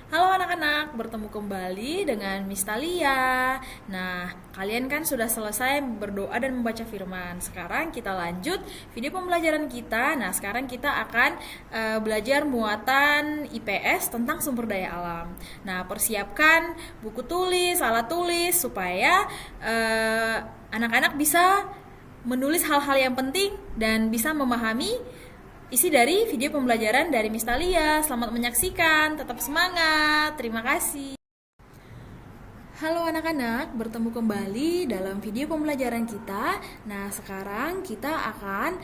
Halo anak-anak, bertemu kembali dengan Miss Thalia. Nah, kalian kan sudah selesai berdoa dan membaca firman. Sekarang kita lanjut video pembelajaran kita. Nah, sekarang kita akan belajar muatan IPS tentang sumber daya alam. Nah, persiapkan buku tulis, alat tulis supaya anak-anak bisa menulis hal-hal yang penting dan bisa memahami isi dari video pembelajaran dari Miss Thalia. Selamat menyaksikan, tetap semangat. Terima kasih. Halo anak-anak, bertemu kembali dalam video pembelajaran kita. Nah, sekarang kita akan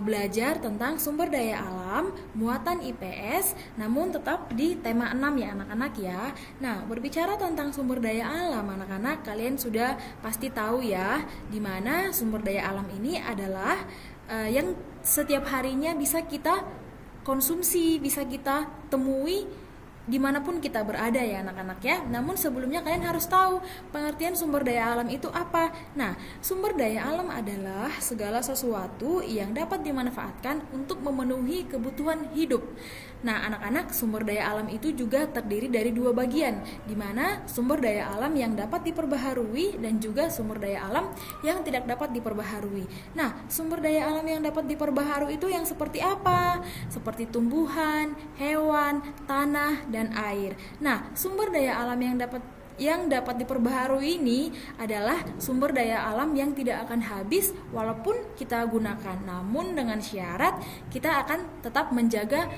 belajar tentang sumber daya alam, muatan IPS, namun tetap di tema 6 ya anak-anak ya. Nah, berbicara tentang sumber daya alam anak-anak, kalian sudah pasti tahu ya, di mana sumber daya alam ini adalah yang setiap harinya bisa kita konsumsi, bisa kita temui dimanapun kita berada ya anak-anak ya. Namun sebelumnya kalian harus tahu pengertian sumber daya alam itu apa. Nah, sumber daya alam adalah segala sesuatu yang dapat dimanfaatkan untuk memenuhi kebutuhan hidup. Nah, anak-anak, sumber daya alam itu juga terdiri dari dua bagian, di mana sumber daya alam yang dapat diperbaharui dan juga sumber daya alam yang tidak dapat diperbaharui. Nah, sumber daya alam yang dapat diperbaharui itu yang seperti apa? Seperti tumbuhan, hewan, tanah, dan air. Nah, sumber daya alam yang dapat diperbaharui ini adalah sumber daya alam yang tidak akan habis walaupun kita gunakan. Namun dengan syarat kita akan tetap menjaga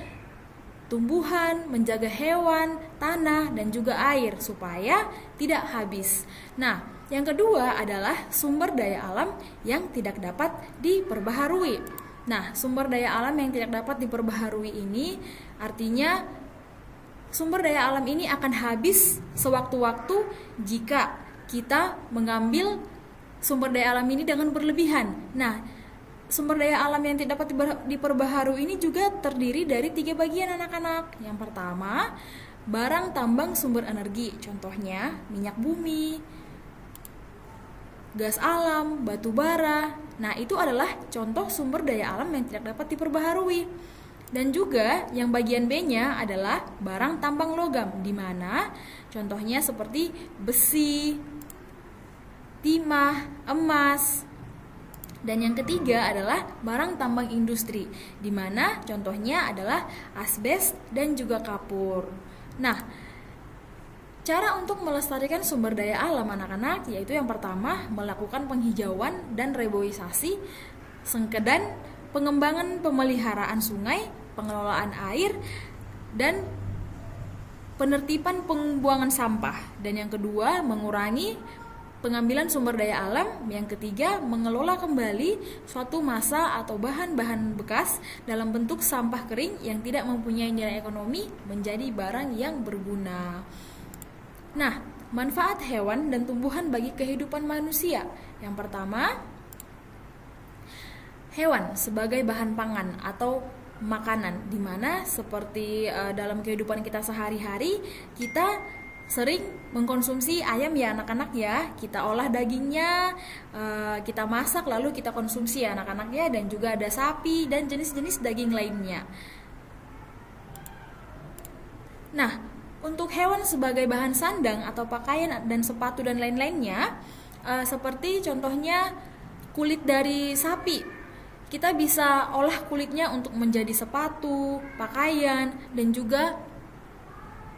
tumbuhan, menjaga hewan, tanah, dan juga air supaya tidak habis. Nah, yang kedua adalah sumber daya alam yang tidak dapat diperbaharui. Nah, sumber daya alam yang tidak dapat diperbaharui ini artinya sumber daya alam ini akan habis sewaktu-waktu jika kita mengambil sumber daya alam ini dengan berlebihan. Nah, sumber daya alam yang tidak dapat diperbaharui ini juga terdiri dari 3 bagian anak-anak. Yang pertama, barang tambang sumber energi, contohnya minyak bumi, gas alam, batu bara. Nah, itu adalah contoh sumber daya alam yang tidak dapat diperbaharui. Dan juga yang bagian B-nya adalah barang tambang logam, di mana contohnya seperti besi, timah, emas. Dan yang ketiga adalah barang tambang industri, di mana contohnya adalah asbes dan juga kapur. Nah, cara untuk melestarikan sumber daya alam anak-anak yaitu yang pertama melakukan penghijauan dan reboisasi, dan pengembangan pemeliharaan sungai, pengelolaan air, dan penertiban pembuangan sampah. Dan yang kedua mengurangi pengambilan sumber daya alam. Yang ketiga, mengelola kembali suatu massa atau bahan-bahan bekas dalam bentuk sampah kering yang tidak mempunyai nilai ekonomi menjadi barang yang berguna. Nah, manfaat hewan dan tumbuhan bagi kehidupan manusia. Yang pertama, hewan sebagai bahan pangan atau makanan, di mana seperti dalam kehidupan kita sehari-hari kita sering mengkonsumsi ayam ya anak-anak ya. Kita olah dagingnya, kita masak lalu kita konsumsi ya anak-anak ya. Dan juga ada sapi dan jenis-jenis daging lainnya. Nah, untuk hewan sebagai bahan sandang atau pakaian dan sepatu dan lain-lainnya, seperti contohnya kulit dari sapi, kita bisa olah kulitnya untuk menjadi sepatu, pakaian, dan juga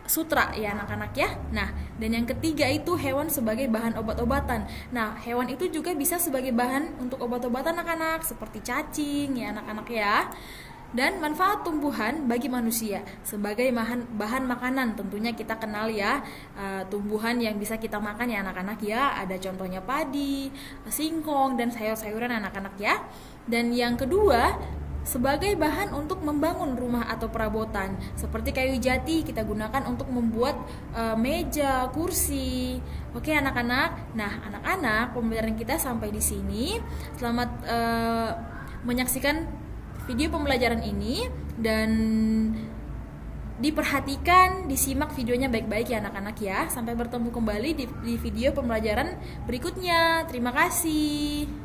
sutra ya anak-anak ya. Nah, dan yang ketiga itu hewan sebagai bahan obat-obatan. Nah, hewan itu juga bisa sebagai bahan untuk obat-obatan anak-anak seperti cacing ya anak-anak ya. Dan manfaat tumbuhan bagi manusia sebagai bahan makanan, tentunya kita kenal ya tumbuhan yang bisa kita makan ya anak-anak ya. Ada contohnya padi, singkong, dan sayur-sayuran anak-anak ya. Dan yang kedua, sebagai bahan untuk membangun rumah atau perabotan seperti kayu jati kita gunakan untuk membuat meja, kursi. Oke anak-anak. Nah, anak-anak, pembelajaran kita sampai di sini. Selamat menyaksikan video pembelajaran ini dan diperhatikan, disimak videonya baik-baik ya anak-anak ya. Sampai bertemu kembali di video pembelajaran berikutnya. Terima kasih.